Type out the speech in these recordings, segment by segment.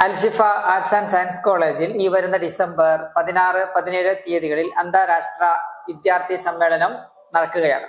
Alshifa arts and science കോളേജിൽ ഈ വരുന്ന ഡിസംബർ 16, 17 തീയതികളിൽ അന്താരാഷ്ട്ര വിദ്യാർത്ഥി സമ്മേളനം നടക്കുകയാണ്.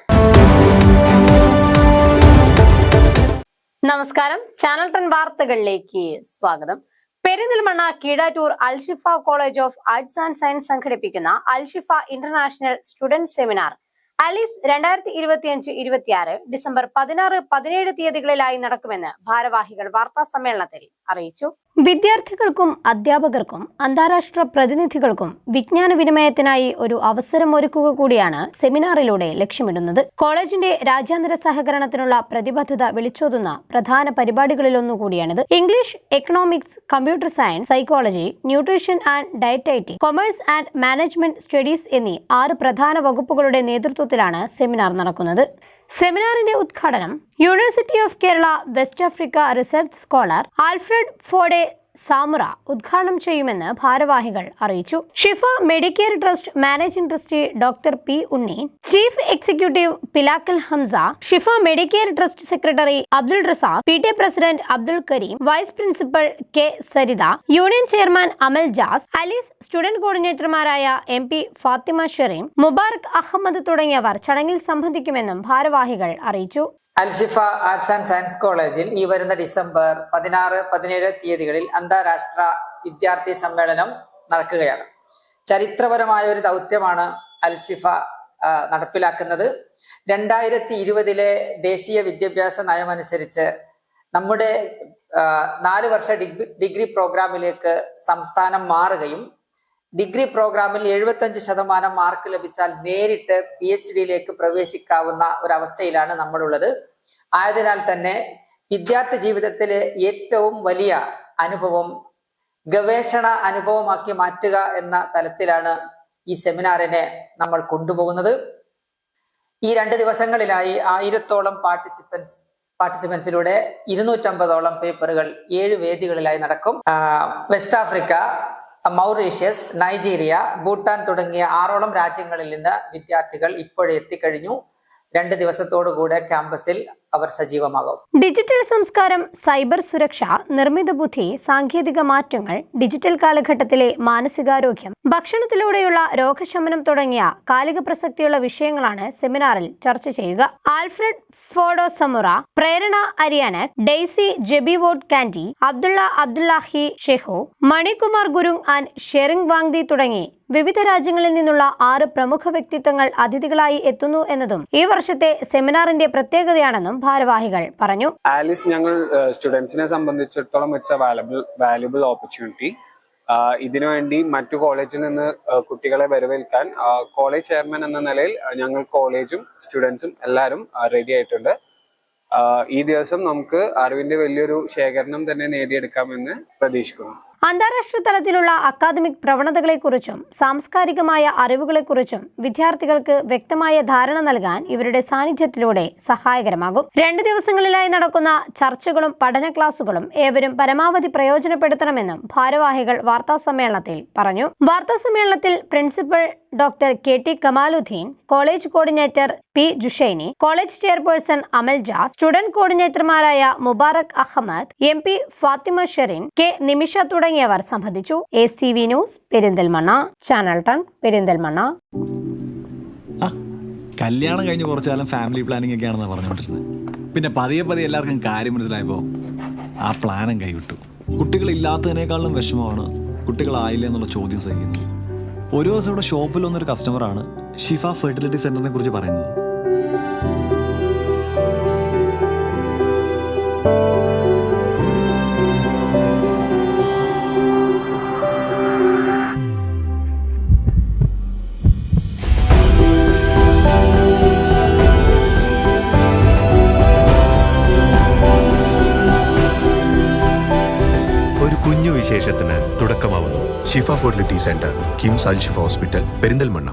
നമസ്കാരം, ചാനൽ 10 വാർത്തകളിലേക്ക് സ്വാഗതം. Perinthalmanna Keezhattoor Alshifa college of arts and science സംഘടിപ്പിക്കുന്ന അൽഷിഫ ഇന്റർനാഷണൽ സ്റ്റുഡന്റ് സെമിനാർ ആലിസ് 2025-26 ഡിസംബർ 16, 17 തീയതികളിലായി നടക്കുമെന്ന് ഭാരവാഹികൾ വാർത്താ സമ്മേളനത്തിൽ അറിയിച്ചു. വിദ്യാർത്ഥികൾക്കും അധ്യാപകർക്കും അന്താരാഷ്ട്ര പ്രതിനിധികൾക്കും വിജ്ഞാന വിനിമയത്തിനായി ഒരു അവസരം ഒരുക്കുക കൂടിയാണ് സെമിനാറിലൂടെ ലക്ഷ്യമിടുന്നത്. കോളേജിന്റെ രാജ്യാന്തര സഹകരണത്തിനുള്ള പ്രതിബദ്ധത വിളിച്ചോതുന്ന പ്രധാന പരിപാടികളിലൊന്നുകൂടിയാണിത്. English, economics, computer science, psychology, nutrition and dietetics, commerce and management studies എന്നീ 6 പ്രധാന വകുപ്പുകളുടെ നേതൃത്വത്തിലാണ് സെമിനാർ നടക്കുന്നത്. സെമിനാറിന്റെ ഉദ്ഘാടനം university of Kerala west Africa research scholar Alfred Fode Samura ഉദ്ഘാടനം ചെയ്യുമെന്ന് ഭാരവാഹികൾ അറിയിച്ചു. Shifa medicare trust managing trustee doctor P Unni, chief executive Pilakkal Hamza, Shifa medicare trust secretary Abdul Razak, PTA president Abdul Karim, vice principal K Saritha, union chairman Amal jazz, Ali's student കോർഡിനേറ്റർമാരായ MP Fathima Shereen, Mubarak Ahmed തുടങ്ങിയവർ ചടങ്ങിൽ സംബന്ധിക്കുമെന്നും ഭാരവാഹികൾ അറിയിച്ചു. അൽഷിഫ ആർട്സ് ആൻഡ് സയൻസ് കോളേജിൽ ഈ വരുന്ന ഡിസംബർ 16, 17 തീയതികളിൽ അന്താരാഷ്ട്ര വിദ്യാർത്ഥി സമ്മേളനം നടക്കുകയാണ്. ചരിത്രപരമായ ഒരു ദൗത്യമാണ് അൽഷിഫ നടപ്പിലാക്കുന്നത്. 2020 ദേശീയ വിദ്യാഭ്യാസ നയമനുസരിച്ച് നമ്മുടെ 4 വർഷ ഡിഗ്രി പ്രോഗ്രാമിലേക്ക് സംസ്ഥാനം മാറുകയും ഡിഗ്രി പ്രോഗ്രാമിൽ 75% മാർക്ക് ലഭിച്ചാൽ നേരിട്ട് PhDയിലേക്ക് പ്രവേശിക്കാവുന്ന ഒരവസ്ഥയിലാണ് നമ്മളുള്ളത്. ആയതിനാൽ തന്നെ വിദ്യാർത്ഥി ജീവിതത്തിലെ ഏറ്റവും വലിയ അനുഭവം ഗവേഷണ അനുഭവമാക്കി മാറ്റുക എന്ന തലത്തിലാണ് ഈ സെമിനാറിനെ നമ്മൾ കൊണ്ടുപോകുന്നത്. ഈ 2 ദിവസങ്ങളിലായി 1000-ഓളം പാർട്ടിസിപ്പൻസിലൂടെ 250-ഓളം പേപ്പറുകൾ 7 വേദികളിലായി നടക്കും. West Africa, Mauritius, Nigeria, Bhutan തുടങ്ങിയ 6ഓളം രാജ്യങ്ങളിൽ നിന്ന് വിദ്യാർത്ഥികൾ ഇപ്പോഴേ എത്തിക്കഴിഞ്ഞു. 2 ദിവസത്തോടുകൂടെ ക്യാമ്പസിൽ അവർ സജീവമാകും. ഡിജിറ്റൽ സംസ്കാരം, സൈബർ സുരക്ഷ, നിർമ്മിത ബുദ്ധി, സാങ്കേതിക മാറ്റങ്ങൾ, ഡിജിറ്റൽ കാലഘട്ടത്തിലെ മാനസികാരോഗ്യം, ഭക്ഷണത്തിലൂടെയുള്ള രോഗശമനം തുടങ്ങിയ കാലിക പ്രസക്തിയുള്ള വിഷയങ്ങളാണ് സെമിനാറിൽ ചർച്ച ചെയ്യുക. ആൽഫ്രഡ് ഫോഡോ സമുറ, പ്രേരണ അരിയാനക്, Daisy Jebiwott Kandie, Abdullahi Shehu, Manikumar Gurung and Tshering Wangdi തുടങ്ങി വിവിധ രാജ്യങ്ങളിൽ നിന്നുള്ള 6 പ്രമുഖ വ്യക്തിത്വങ്ങൾ അതിഥികളായി എത്തുന്നു എന്നതും ഈ വർഷത്തെ സെമിനാറിന്റെ പ്രത്യേകതയാണെന്നും ഭാരവാഹികൾ പറഞ്ഞു. ആലിസ് ഞങ്ങൾ സ്റ്റുഡൻസിനെ സംബന്ധിച്ചിടത്തോളം ഇറ്റ്സ് എ വാല്യുബിൾ ഓപ്പർച്യൂണിറ്റി. ഇതിനുവേണ്ടി മറ്റു കോളേജിൽ നിന്ന് കുട്ടികളെ വരവേൽക്കാൻ കോളേജ് ചെയർമാൻ എന്ന നിലയിൽ ഞങ്ങൾ കോളേജും സ്റ്റുഡൻസും എല്ലാവരും റെഡി ആയിട്ടുണ്ട്. ഈ ദിവസം നമുക്ക് അറിവിന്റെ വലിയൊരു ശേഖരണം തന്നെ നേടിയെടുക്കാമെന്ന് പ്രതീക്ഷിക്കുന്നു. അന്താരാഷ്ട്ര തലത്തിലുള്ള അക്കാദമിക് പ്രവണതകളെക്കുറിച്ചും സാംസ്കാരികമായ അറിവുകളെക്കുറിച്ചും വിദ്യാർത്ഥികൾക്ക് വ്യക്തമായ ധാരണ നൽകാൻ ഇവരുടെ സാന്നിധ്യത്തിലൂടെ സഹായകരമാകും. 2 ദിവസങ്ങളിലായി നടക്കുന്ന ചർച്ചകളും പഠന ക്ലാസുകളും ഏവരും പരമാവധി പ്രയോജനപ്പെടുത്തണമെന്നും ഭാരവാഹികൾ വാർത്താ സമ്മേളനത്തിൽ പറഞ്ഞു. വാർത്താ സമ്മേളനത്തിൽ principal doctor KT Kamaluddin, college coordinator P Jushaini, college chairperson Amal Jas, student കോർഡിനേറ്റർമാരായ മുബാറക് അഹമ്മദ്, MP ഫാത്തിമ ഷെറീൻ, K നിമിഷ തുടങ്ങിയവർ സംബന്ധിച്ചു. ACV news, Perinthalmanna. Channel 10, Perinthalmanna. കല്യാണം കഴിഞ്ഞ് കുറച്ചു കാലം ഫാമിലി പ്ലാനിങ് ഒക്കെയാണെന്നാണ് പറഞ്ഞുകൊണ്ടിരുന്നത്. പിന്നെ പതിയെ എല്ലാവർക്കും കാര്യം മനസ്സിലായപ്പോൾ ആ പ്ലാനും കൈവിട്ടു. കുട്ടികളില്ലാത്തതിനേക്കാളും വിഷമമാണ് കുട്ടികളായില്ല എന്നുള്ള ചോദ്യം സഹിക്കുന്നത്. ഒരു ദിവസം ഇവിടെ ഷോപ്പിൽ വന്നൊരു കസ്റ്റമറാണ് ഷിഫ ഫെർട്ടിലിറ്റി സെന്ററിനെ കുറിച്ച് പറയുന്നത്. വിശേഷത്തിന് തുടക്കമാവുന്നു. Shifa fertility centre, KIMS Alshifa hospital, Perinthalmanna.